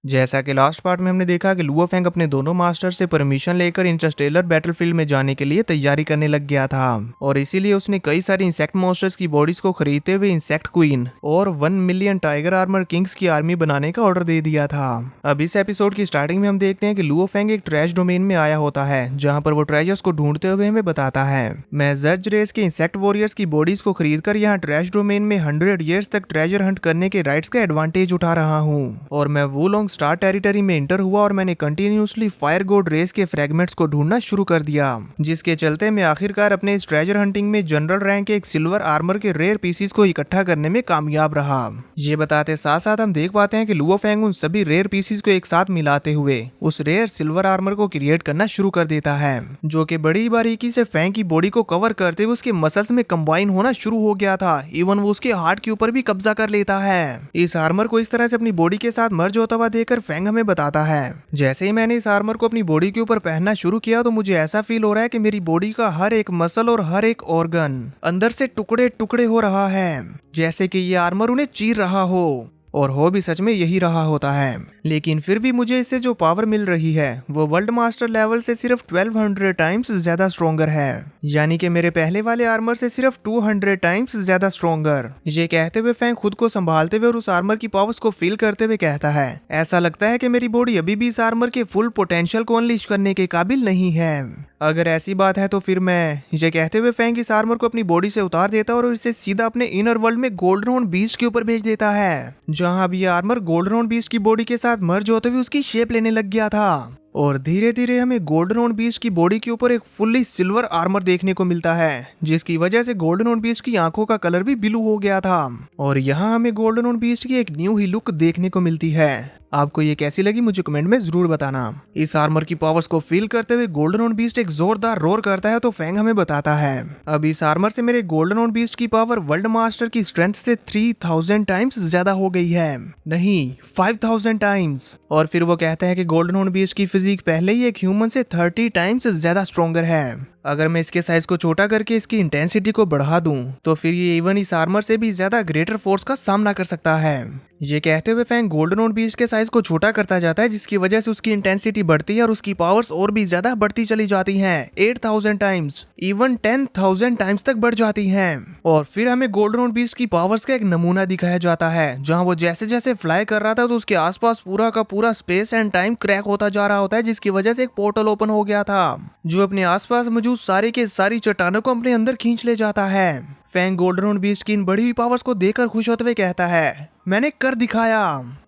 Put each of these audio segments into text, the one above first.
जैसा कि last part में हमने देखा कि लुओ फेंग अपने दोनों मास्टर से परमिशन लेकर इंटरस्टेलर बैटलफील्ड में जाने के लिए तैयारी करने लग गया था और इसीलिए उसने कई सारे इंसेक्ट मॉन्स्टर्स की बॉडीज को खरीदते हुए इंसेक्ट क्वीन और 1 मिलियन टाइगर आर्मर किंग्स की आर्मी बनाने का ऑर्डर दे दिया था। अब इस एपिसोड की स्टार्टिंग में हम देखते हैं कि लुओ फेंग एक ट्रेश डोमेन में आया होता है जहां पर वो ट्रेजर्स को ढूंढते हुए हमें बताता है मैं जज रेस के इंसेक्ट वॉरियर्स की बॉडीज को खरीदकर यहाँ ट्रेश डोमेन में 100 ईयर्स तक ट्रेजर हंट करने के राइट्स का एडवांटेज उठा रहा हूँ और मैं वुलोंग स्टार टेरिटरी में इंटर हुआ और मैंने कंटिन्यूसली फायर गोड रेस के फ्रेगमेंट्स को ढूंढना शुरू कर दिया, जिसके चलते मैं आखिरकार अपने इस ट्रेजर हंटिंग में जनरल रैंक के एक सिल्वर आर्मर के रेयर पीसीस को इकट्ठा करने में कामयाब रहा। ये बताते साथ साथ हम देख पाते हैं कि लुओ फेंग उन सभी रेयर पीसीस को एक साथ मिलाते हुए उस रेयर सिल्वर आर्मर को क्रिएट करना शुरू कर देता है, जो कि बड़ी बारीकी से फेंग की बॉडी को कवर करते हुए उसके मसल्स में कंबाइन होना शुरू हो गया था। इवन वो उसके हार्ट के ऊपर भी कब्जा कर लेता है। इस आर्मर को इस तरह से अपनी बॉडी के साथ मर्ज होता हुआ देखकर फेंग हमें बताता है जैसे ही मैंने इस आर्मर को अपनी बॉडी के ऊपर पहनना शुरू किया तो मुझे ऐसा फील हो रहा है कि मेरी बॉडी का हर एक मसल और हर एक ऑर्गन अंदर से टुकड़े टुकड़े हो रहा है, जैसे कि ये आर्मर उन्हें चीर रहा हो। और हो भी सच में यही रहा होता है, लेकिन फिर भी मुझे इससे जो पावर मिल रही है वो वर्ल्ड मास्टर लेवल से सिर्फ 1200 टाइम्स ज्यादा स्ट्रोंगर है, यानी कि मेरे पहले वाले आर्मर से सिर्फ 200 टाइम्स ज्यादा स्ट्रोंगर। ये कहते हुए फेंग खुद को संभालते हुए और उस आर्मर की पावर्स को फील करते हुए कहता है ऐसा लगता है कि मेरी बॉडी अभी भी इस आर्मर के फुल पोटेंशियल को अनलीश करने के काबिल नहीं है। अगर ऐसी बात है तो फिर मैं ये कहते हुए फेंग इस आर्मर को अपनी बॉडी से उतार देता है और इसे सीधा अपने इनर वर्ल्ड में गोल्डन हॉर्न बीस्ट के ऊपर भेज देता है, जहां अब ये आर्मर गोल्डन हॉर्न बीस्ट की बॉडी के साथ मर्ज होते हुए उसकी शेप लेने लग गया था और धीरे धीरे हमें गोल्डन हॉर्न बीस्ट की बॉडी के ऊपर एक फुल्ली सिल्वर आर्मर देखने को मिलता है, जिसकी वजह से गोल्डन हॉर्न बीस्ट की आंखों का कलर भी ब्लू हो गया था और यहाँ हमें गोल्डन हॉर्न बीस्ट की एक न्यू ही लुक देखने को मिलती है। आपको ये कैसी लगी मुझे कमेंट में जरूर बताना। इस आर्मर की पावर्स को फील करते हुए गोल्डन हॉर्न बीस्ट एक जोरदार रोर करता है तो फेंग हमें बताता है अब इस आर्मर से मेरे गोल्डन हॉर्न बीस्ट की पावर वर्ल्ड मास्टर की स्ट्रेंथ से 3000 टाइम्स ज्यादा हो गई है, नहीं 5000 टाइम्स। और फिर वो कहता है कि गोल्डन हॉर्न बीस्ट की फिजिक पहले ही एक ह्यूमन से 30 टाइम्स ज्यादा स्ट्रोंगर है। अगर मैं इसके साइज को छोटा करके इसकी इंटेंसिटी को बढ़ा दूं तो फिर ये इवन इस आर्मर से भी ज्यादा ग्रेटर फोर्स का सामना कर सकता है। ये कहते हुए फेंग गोल्डन हॉर्न बीस्ट के साइज को छोटा करता जाता है, जिसकी वजह से उसकी इंटेंसिटी बढ़ती है और उसकी पावर्स और भी ज्यादा बढ़ती चली जाती हैं। 8000 टाइम्स, इवन 10,000 टाइम्स तक बढ़ जाती हैं। और फिर हमें गोल्डन हॉर्न बीस्ट की पावर्स का एक नमूना दिखाया जाता है, जहां वो जैसे जैसे फ्लाई कर रहा था तो उसके आसपास पूरा का पूरा स्पेस एंड टाइम क्रैक होता जा रहा होता है, जिसकी वजह से एक पोर्टल ओपन हो गया था जो अपने आसपास मौजूद सारी के सारी चट्टानों को अपने अंदर खींच ले जाता है। फेंग गोल्डन हॉर्न बीस्ट की इन बढ़ी हुई पावर्स को देखकर खुश होते हुए कहता है मैंने कर दिखाया।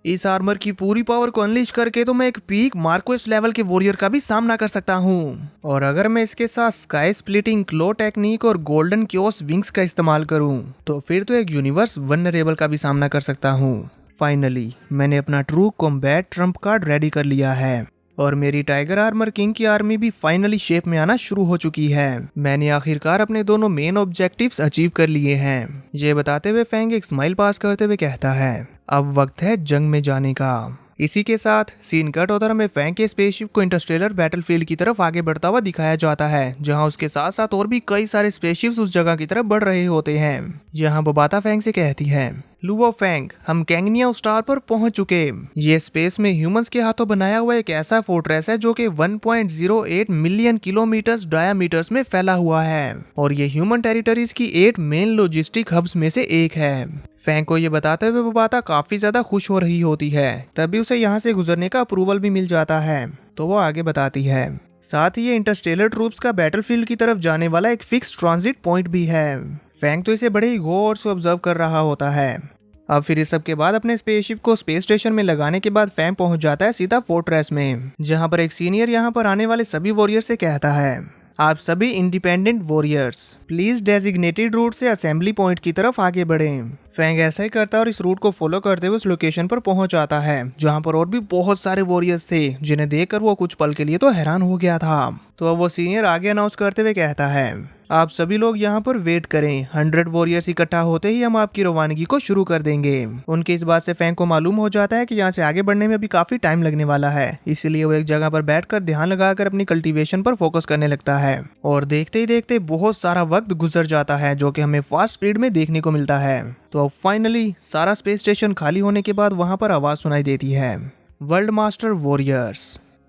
इस आर्मर की पूरी पावर को अनलीश करके तो मैं एक पीक मार्कोस लेवल के वॉरियर का भी सामना कर सकता हूँ। और अगर मैं इसके साथ स्काई स्प्लिटिंग क्लो टेक्निक और गोल्डन क्योस विंग्स का इस्तेमाल करूँ तो फिर तो एक यूनिवर्स वल्नरेबल का भी सामना कर सकता हूँ। फाइनली मैंने अपना true combat Trump card ready कर लिया है और मेरी टाइगर आर्मर किंग की आर्मी भी फाइनली शेप में आना शुरू हो चुकी है। मैंने आखिरकार अपने दोनों मेन ऑब्जेक्टिव्स अचीव कर लिए हैं। ये बताते हुए फेंग एक स्माइल पास करते हुए कहता है अब वक्त है जंग में जाने का। इसी के साथ सीन कट होकर हमें फेंग के स्पेसशिप को इंटरस्टेलर बैटलफील्ड की तरफ आगे बढ़ता हुआ दिखाया जाता है, जहां उसके साथ साथ और भी कई सारे स्पेसशिप्स उस जगह की तरफ बढ़ रहे होते हैं। यहाँ बोबाता फेंग से कहती है लुओ फेंग हम कैंगनिया स्टार पर पहुंच चुके। ये स्पेस में ह्यूमंस के हाथों बनाया हुआ एक ऐसा फोर्ट्रेस है जो कि 1.08 मिलियन किलोमीटर्स डायामीटर्स में फैला हुआ है और ये ह्यूमन टेरिटरीज की 8 मेन लॉजिस्टिक हब्स में से एक है। फेंग को ये बताते हुए बोबाता काफी ज्यादा खुश हो रही होती है, तभी उसे यहाँ से गुजरने का अप्रूवल भी मिल जाता है। तो वो आगे बताती है साथ ही ये इंटरस्टेलर ट्रूप्स का बैटलफील्ड की तरफ जाने वाला एक फिक्स ट्रांजिट पॉइंट भी है। फेंग तो इसे बड़े ही गौर से ऑब्जर्व कर रहा होता है। अब फिर इस सब के बाद अपने स्पेसशिप को स्पेस स्टेशन में लगाने के बाद फेंग पहुंच जाता है सीधा फोर्ट्रेस में, जहां पर एक सीनियर यहां पर आने वाले सभी वॉरियर से कहता है आप सभी independent warriors please designated route से असेंबली पॉइंट की तरफ आगे बढ़ें। फेंग ऐसा ही करता है और इस रूट को फॉलो करते हुए उस लोकेशन पर पहुंच जाता है, जहां पर और भी बहुत सारे वॉरियर्स थे, जिन्हें देखकर वो कुछ पल के लिए तो हैरान हो गया था। तो अब वो सीनियर आगे अनाउंस करते हुए कहता है आप सभी लोग यहाँ पर वेट करें, 100 वॉरियर्स इकट्ठा होते ही हम आपकी रवानगी को शुरू कर देंगे। उनके इस बात से फेंग को मालूम हो जाता है कि यहाँ से आगे बढ़ने में अभी काफी टाइम लगने वाला है, इसलिए वो एक जगह पर बैठकर ध्यान लगाकर अपनी कल्टीवेशन पर फोकस करने लगता है। और देखते ही देखते बहुत सारा वक्त गुजर जाता है, जो कि हमें फास्ट स्पीड में देखने को मिलता है। तो अब फाइनली सारा स्पेस स्टेशन खाली होने के बाद वहाँ पर आवाज सुनाई देती है वर्ल्ड मास्टर वॉरियर्स।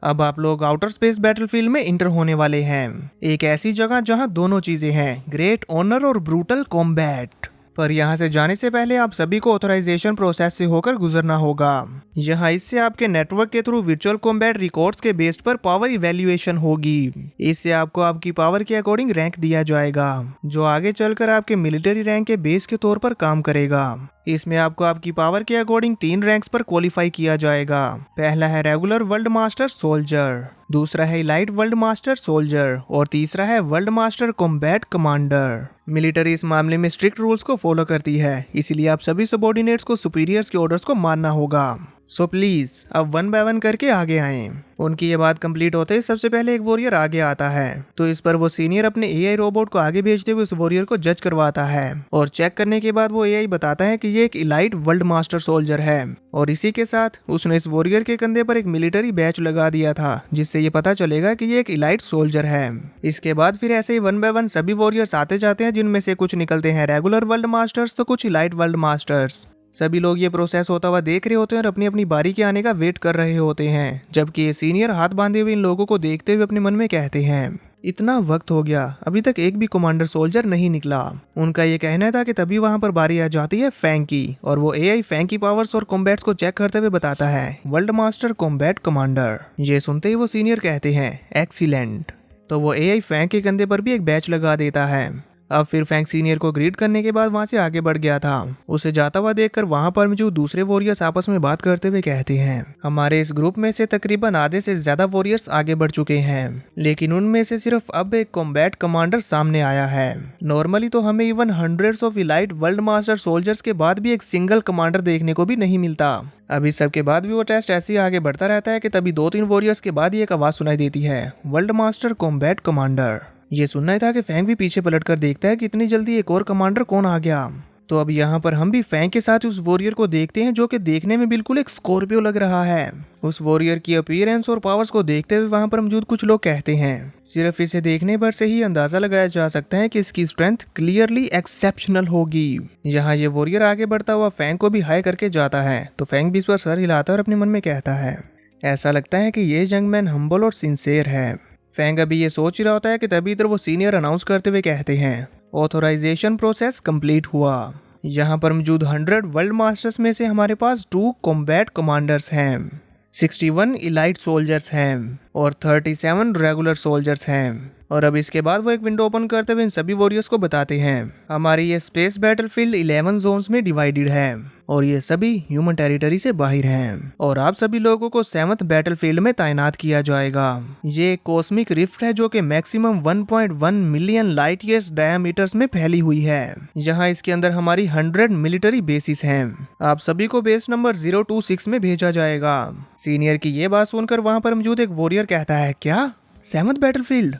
अब आप लोग आउटर स्पेस बैटलफील्ड में इंटर होने वाले हैं, एक ऐसी जगह जहां दोनों चीजें हैं, ग्रेट ऑनर और ब्रूटल कॉम्बैट। पर यहाँ से जाने से पहले आप सभी को ऑथराइजेशन प्रोसेस से होकर गुजरना होगा। यहाँ इससे आपके नेटवर्क के थ्रू वर्चुअल कॉम्बैट रिकॉर्ड्स के बेस पर पावर इवैल्यूएशन होगी। इससे आपको आपकी पावर के अकॉर्डिंग रैंक दिया जाएगा, जो आगे चलकर आपके मिलिट्री रैंक के बेस के तौर पर काम करेगा। इसमें आपको आपकी पावर के अकॉर्डिंग 3 रैंक्स पर क्वालिफाई किया जाएगा। पहला है रेगुलर वर्ल्ड मास्टर सोल्जर, दूसरा है इलाइट वर्ल्ड मास्टर सोल्जर और तीसरा है world master combat commander. Military इस मामले में स्ट्रिक्ट रूल्स को फॉलो करती है, इसीलिए आप सभी सबऑर्डिनेट्स को सुपीरियर्स के ऑर्डर्स को मानना होगा। सो प्लीज अब 1 बाय 1 करके आगे आएं। उनकी ये बात कंप्लीट होते ही सबसे पहले एक वॉरियर आगे आता है, तो इस पर वो सीनियर अपने एआई रोबोट को आगे भेजते हुए उस वॉरियर को जज करवाता है और चेक करने के बाद वो एआई बताता है कि ये एक इलाइट वर्ल्ड मास्टर सोल्जर है और इसी के साथ उसने इस वॉरियर के कंधे पर एक मिलिट्री बैच लगा दिया था, जिससे ये पता चलेगा कि ये एक इलाइट सोल्जर है। इसके बाद फिर ऐसे ही 1 बाय 1 सभी वॉरियर्स आते जाते हैं, जिनमें से कुछ निकलते हैं रेगुलर वर्ल्ड मास्टर्स तो कुछ इलाइट वर्ल्ड मास्टर्स। सभी लोग ये प्रोसेस होता हुआ देख रहे होते हैं और अपनी अपनी बारी के आने का वेट कर रहे होते हैं, जबकि ये सीनियर हाथ बांधे हुए इन लोगों को देखते हुए अपने मन में कहते हैं, इतना वक्त हो गया, अभी तक एक भी कमांडर सोल्जर नहीं निकला। उनका ये कहना था कि तभी वहां पर बारी आ जाती है फैंग की, और वो एआई फैंग की पावर्स और कॉम्बैट्स को चेक करते हुए बताता है वर्ल्ड मास्टर कॉम्बैट कमांडर। ये सुनते ही वो सीनियर कहते हैं एक्सीलेंट, तो वो एआई फैंग के कंधे पर भी एक बैच लगा देता है। अब फिर फैंग सीनियर को ग्रीट करने के बाद वहां से आगे बढ़ गया था। उसे जाता हुआ देखकर वहां पर मौजूद दूसरे वॉरियर्स आपस में बात करते हुए कहते हैं, हमारे इस ग्रुप में से तकरीबन आधे से ज्यादा वॉरियर्स आगे बढ़ चुके हैं, लेकिन उनमें से सिर्फ अब एक कॉम्बैट कमांडर सामने आया है। नॉर्मली तो हमें even hundreds of elite world master soldiers के बाद भी एक सिंगल कमांडर देखने को भी नहीं मिलता। अभी सबके बाद भी वो टेस्ट ऐसे ही आगे बढ़ता रहता है कि तभी 2-3 वॉरियर्स के बाद ही एक आवाज सुनाई देती है, वर्ल्ड मास्टर कॉम्बैट कमांडर। ये सुनना ही था कि फैंग भी पीछे पलटकर देखता है कि इतनी जल्दी एक और कमांडर कौन आ गया। तो अब यहाँ पर हम भी फैंग के साथ उस वॉरियर को देखते हैं, जो कि देखने में बिल्कुल एक स्कॉर्पियो लग रहा है। उस वॉरियर की अपीयरेंस और पावर्स को देखते हुए वहां पर मौजूद कुछ लोग कहते हैं, सिर्फ इसे देखने पर से ही अंदाजा लगाया जा सकता है कि इसकी स्ट्रेंथ क्लियरली एक्सेप्शनल होगी। यहाँ ये वॉरियर आगे बढ़ता हुआ फैंग को भी हाई करके जाता है, तो फैंग भी इस पर सर हिलाता और अपने मन में कहता है, ऐसा लगता है कि ये जंगमैन हम्बल और सिंसियर है। फैंग अभी ये सोच ही रहा होता है कि तभी इधर वो सीनियर अनाउंस करते हुए कहते हैं, ऑथोराइजेशन प्रोसेस कंप्लीट हुआ। यहाँ पर मौजूद 100 वर्ल्ड मास्टर्स में से हमारे पास 2 कॉम्बैट कमांडर्स हैं, 61 इलाइट सोल्जर्स हैं और 37 रेगुलर सोल्जर्स हैं। और अब इसके बाद वो एक विंडो ओपन करते हुए इन सभी वॉरियर्स को बताते हैं, हमारी ये स्पेस बैटलफील्ड 11 जोन्स में डिवाइडेड है और ये सभी ह्यूमन टेरिटरी से बाहर हैं और आप सभी लोगों को 7th बैटलफील्ड में तैनात किया जाएगा। ये एक कॉस्मिक रिफ्ट है जो कि maximum 1.1 million light years diameters में फैली हुई है। यहाँ इसके अंदर हमारी 100 मिलिट्री बेसिस हैं। आप सभी को बेस नंबर 026 में भेजा जाएगा। सीनियर की ये बात सुनकर वहाँ पर मौजूद एक वॉरियर कहता है, क्या 7th बैटलफील्ड?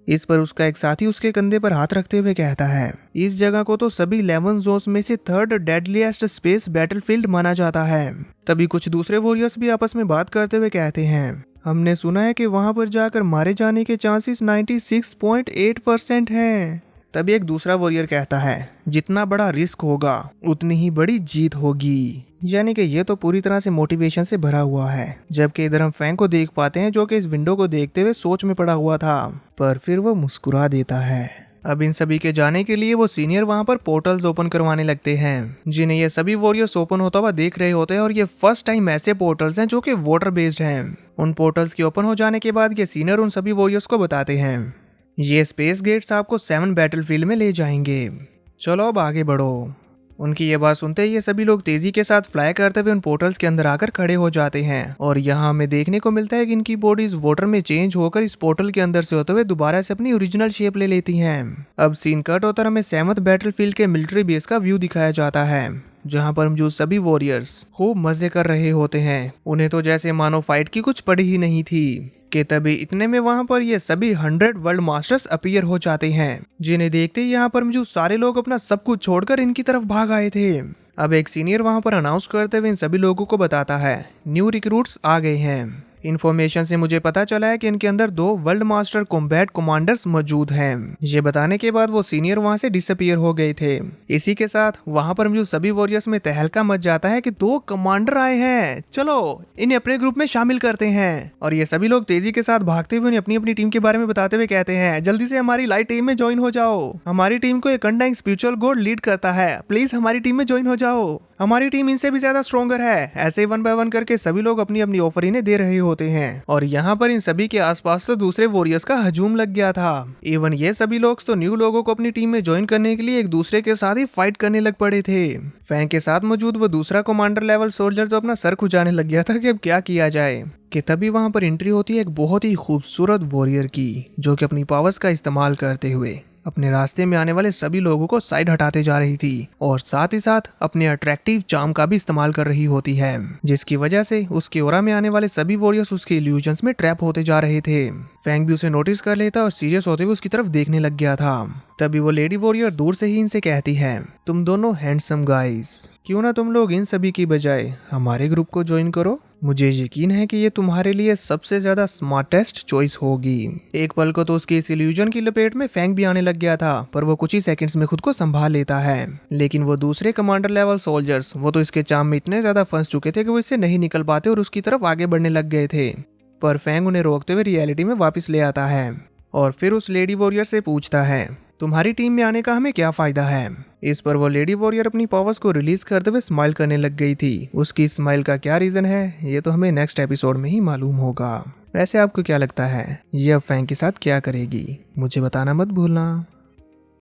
इस पर उसका एक साथी उसके कंधे पर हाथ रखते हुए कहता है, इस जगह को तो सभी 11 जोन्स में से 3rd डेडलीस्ट स्पेस बैटलफील्ड माना जाता है। तभी कुछ दूसरे वॉरियर्स भी आपस में बात करते हुए कहते हैं, हमने सुना है कि वहां पर जाकर मारे जाने के चांसेस 96.8% हैं। तभी एक दूसरा वॉरियर कहता है, जितना बड़ा रिस्क होगा उतनी ही बड़ी जीत होगी। यानी कि ये तो पूरी तरह से मोटिवेशन से भरा हुआ है। जबकि इधर हम फैंग को देख पाते हैं, जो कि इस विंडो को देखते हुए सोच में पड़ा हुआ था, पर फिर वो मुस्कुरा देता है। अब इन सभी के जाने के लिए वो सीनियर वहां पर पोर्टल्स ओपन करवाने लगते हैं, जिन्हें ये सभी वॉरियर्स ओपन होता हुआ देख रहे होते हैं। और ये फर्स्ट टाइम ऐसे पोर्टल्स हैं जो कि वाटर बेस्ड हैं। उन पोर्टल्स के ओपन हो जाने के बाद ये सीनियर उन सभी वॉरियर्स को बताते हैं, ये स्पेस गेट्स आपको 7 बैटलफील्ड में ले जाएंगे, चलो अब आगे बढ़ो। उनकी ये बात सुनते ही ये सभी लोग तेजी के साथ फ्लाई करते हुए उन पोर्टल्स के अंदर आकर खड़े हो जाते हैं। और यहाँ हमें देखने को मिलता है कि इनकी बॉडीज वाटर में चेंज होकर इस पोर्टल के अंदर से होते हुए दोबारा से अपनी ओरिजिनल शेप ले लेती हैं। अब सीन कट होकर हमें 7th बैटलफील्ड के मिलिट्री बेस का व्यू दिखाया जाता है, जहाँ पर मौजूद सभी वॉरियर्स खूब मजे कर रहे होते हैं। उन्हें तो जैसे मानो फाइट की कुछ पड़ी ही नहीं थी कि तभी इतने में वहां पर ये सभी 100 वर्ल्ड मास्टर्स अपीयर हो जाते हैं, जिन्हें देखते ही यहाँ पर मौजूद सारे लोग अपना सब कुछ छोड़कर इनकी तरफ भाग आए थे। अब एक सीनियर वहां पर अनाउंस करते हुए इन सभी लोगों को बताता है, न्यू रिक्रूट्स आ गए हैं। इन्फॉर्मेशन से मुझे पता चला है कि इनके अंदर 2 वर्ल्ड मास्टर कॉम्बैट कमांडर्स मौजूद हैं। ये बताने के बाद वो सीनियर वहां से डिसअपीयर हो गए थे। इसी के साथ वहां पर मौजूद सभी वॉरियर्स में तहलका मच जाता है कि 2 कमांडर आए हैं, चलो इन्हें अपने ग्रुप में शामिल करते हैं। और ये सभी लोग तेजी के साथ भागते हुए अपनी अपनी टीम के बारे में बताते हुए कहते हैं, जल्दी से हमारी लाइट टीम में ज्वाइन हो जाओ। हमारी टीम को एक अनडाइंग स्पिरिचुअल गॉड लीड करता है, प्लीज हमारी टीम में ज्वाइन हो जाओ। हमारी टीम इनसे भी ज्यादा स्ट्रॉन्गर है। ऐसे 1 बाय 1 करके सभी लोग अपनी अपनी ऑफर इन्हें दे रहे होते हैं। और यहाँ पर इन सभी के आसपास तो दूसरे वॉरियर्स का हजूम लग गया था। इवन ये सभी लोग तो न्यू लोगों को अपनी टीम में ज्वाइन करने के लिए एक दूसरे के साथ ही फाइट करने लग पड़े थे। फैंग के साथ मौजूद वो दूसरा कमांडर लेवल सोल्जर तो अपना सर खुजाने लग गया था कि अब क्या किया जाए कि तभी वहां पर एंट्री होती है एक बहुत ही खूबसूरत वॉरियर की, जो कि अपनी पावर्स का इस्तेमाल करते हुए अपने रास्ते में आने वाले सभी लोगों को साइड हटाते जा रही थी और साथ ही साथ अपने अट्रैक्टिव चार्म का भी इस्तेमाल कर रही होती है, जिसकी वजह से उसके ओरा में आने वाले सभी वॉरियर्स उसके इल्यूजन्स में ट्रैप होते जा रहे थे। फैंग भी उसे नोटिस कर लेता और सीरियस होते हुए उसकी तरफ देखने लग गया था। तभी वो लेडी वॉरियर दूर से ही इनसे कहती है, तुम दोनों हैंडसम गाइस, क्यों ना तुम लोग इन सभी की बजाय हमारे ग्रुप को ज्वाइन करो। मुझे यकीन है कि ये तुम्हारे लिए सबसे ज्यादा स्मार्टेस्ट चॉइस होगी। एक पल को तो उसके इस इल्यूजन की लपेट में फैंग भी आने लग गया था, पर वो कुछ ही सेकंड्स में खुद को संभाल लेता है। लेकिन वो दूसरे कमांडर लेवल सोल्जर्स वो तो इसके चाम में इतने ज्यादा फंस चुके थे कि वो इससे नहीं निकल पाते और उसकी तरफ आगे बढ़ने लग गए थे। पर फैंग उन्हें रोकते हुए रियलिटी में वापस ले आता है और फिर उस लेडी वॉरियर से पूछता है, तुम्हारी टीम में आने का हमें क्या फायदा है। इस पर वो लेडी वॉरियर अपनी पावर्स को रिलीज करते हुए स्माइल करने लग गई थी। उसकी स्माइल का क्या रीजन है ये तो हमें नेक्स्ट एपिसोड में ही मालूम होगा। वैसे आपको क्या लगता है ये अब फैंग के साथ क्या करेगी, मुझे बताना मत भूलना।